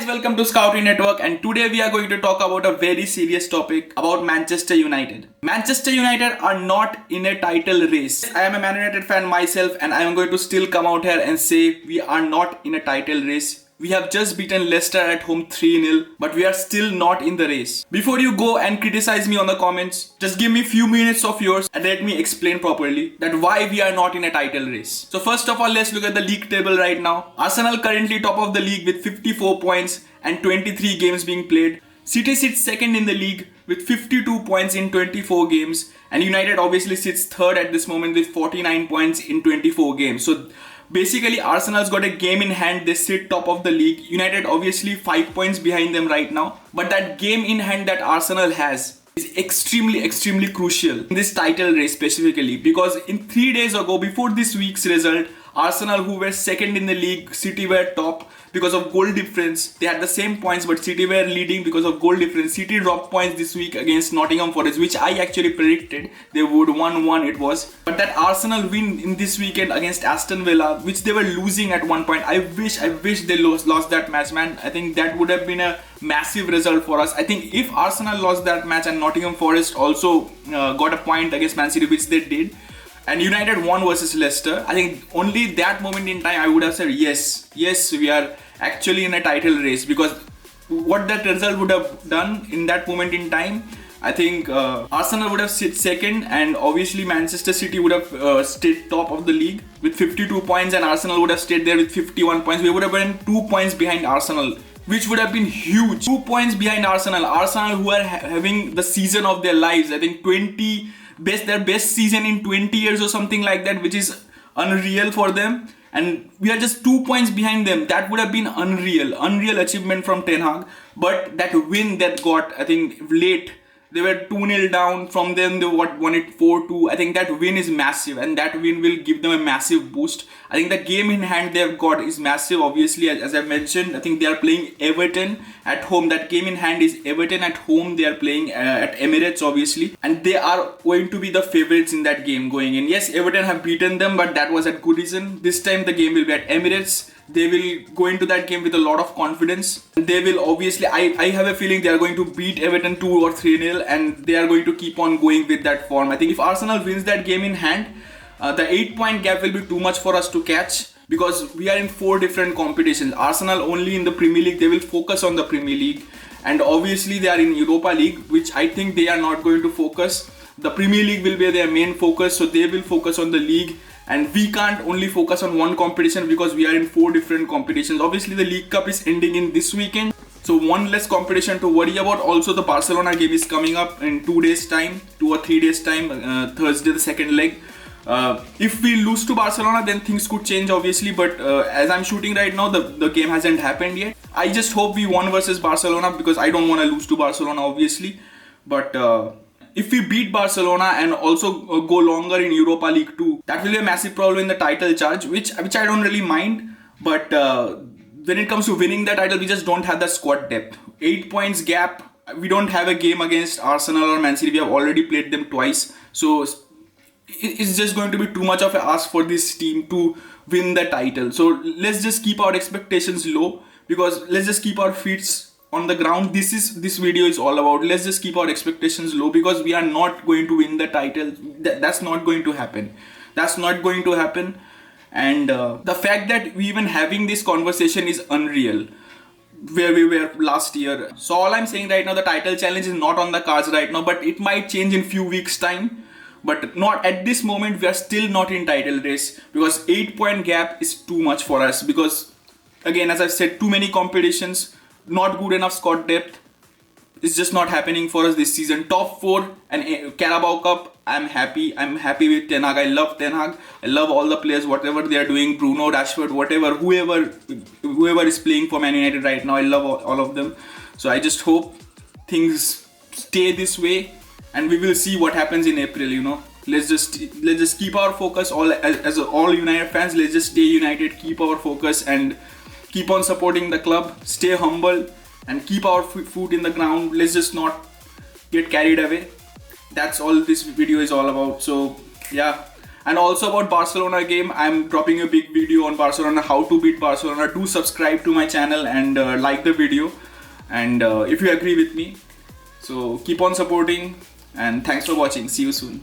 guys, welcome to Scouting Network, and today we are going to talk about a very serious topic about Manchester United. Manchester United are not in a title race. I am a Man United fan myself, and I am going to still come out here and say we are not in a title race. We have just beaten Leicester at home 3-0, but we are still not in the race. Before you go and criticize me on the comments, just give me few minutes of yours and let me explain properly that why we are not in a title race. So first of all, let's look at the league table right now. Arsenal currently top of the league with 54 points and 23 games being played. City sits second in the league with 52 points in 24 games, and United obviously sits third at this moment with 49 points in 24 games. So basically, Arsenal's got a game in hand. They sit top of the league. United obviously 5 points behind them right now. But that game in hand that Arsenal has is extremely crucial in this title race specifically. Because in 3 days ago, before this week's result, Arsenal, who were second in the league, City were top because of goal difference. They had the same points, but City were leading because of goal difference. City dropped points this week against Nottingham Forest, which I actually predicted they would 1-1 it was. But that Arsenal win in this weekend against Aston Villa, which they were losing at one point, I wish they lost that match, man. I think that would have been a massive result for us. I think if Arsenal lost that match and Nottingham Forest also got a point against Man City, which they did, and United won versus Leicester, I think only that moment in time I would have said yes, we are actually in a title race. Because what that result would have done in that moment in time, I think Arsenal would have sit second, and obviously Manchester City would have stayed top of the league with 52 points, and Arsenal would have stayed there with 51 points. We would have been 2 points behind Arsenal, which would have been huge. 2 points behind Arsenal. Arsenal, who are having the season of their lives. I think their best season in 20 years or something like that, which is unreal for them. And we are just 2 points behind them. That would have been unreal achievement from Ten Hag. But that win that got, I think, late, they were 2-0 down. From them, they won it 4-2. I think that win is massive, and that win will give them a massive boost. I think the game in hand they've got is massive. Obviously, as I mentioned, I think they are playing Everton at home. That game in hand is Everton at home. They are playing at Emirates, obviously, and they are going to be the favorites in that game going in. Yes, Everton have beaten them, but that was at Goodison. This time the game will be at Emirates. They will go into that game with a lot of confidence. They will obviously, I have a feeling they are going to beat Everton 2 or 3-0, and they are going to keep on going with that form. I think if Arsenal wins that game in hand, the 8-point gap will be too much for us to catch, because we are in 4 different competitions. Arsenal only in the Premier League, they will focus on the Premier League, and obviously they are in Europa League, which I think they are not going to focus. The Premier League will be their main focus, so they will focus on the league. And we can't only focus on one competition because we are in 4 different competitions. Obviously, the League Cup is ending in this weekend, so one less competition to worry about. Also, the Barcelona game is coming up in 2 days' time, 2 or 3 days' time, Thursday, the second leg. If we lose to Barcelona, then things could change, obviously. But as I'm shooting right now, the game hasn't happened yet. I just hope we won versus Barcelona, because I don't want to lose to Barcelona, obviously. But if we beat Barcelona and also go longer in Europa League too, that will be a massive problem in the title charge, which I don't really mind. But when it comes to winning the title, we just don't have that squad depth. 8 points gap. We don't have a game against Arsenal or Man City. We have already played them twice. So it's just going to be too much of an ask for this team to win the title. So let's just keep our expectations low, because let's just keep our feet on the ground. This video is all about. Let's just keep our expectations low, because we are not going to win the title. That's not going to happen. And the fact that we even having this conversation is unreal, where we were last year. So all I'm saying right now, the title challenge is not on the cards right now, but it might change in few weeks time. But not at this moment. We are still not in title race, because 8-point gap is too much for us. Because again, as I've said, too many competitions, not good enough squad depth. It's just not happening for us this season. Top 4 and Carabao Cup, I'm happy with Ten Hag. I love Ten Hag. I love all the players, whatever they are doing. Bruno, Rashford, whatever, whoever is playing for Man United right now, I love all of them. So I just hope things stay this way, and we will see what happens in April. Let's just keep our focus. As all United fans, let's just stay united, keep our focus, and keep on supporting the club. Stay humble and keep our foot in the ground. Let's just not get carried away. That's all this video is all about. So yeah, And also about Barcelona game, I'm dropping a big video on Barcelona, how to beat Barcelona. Do subscribe to my channel and like the video, and if you agree with me. So keep on supporting, and thanks for watching. See you soon.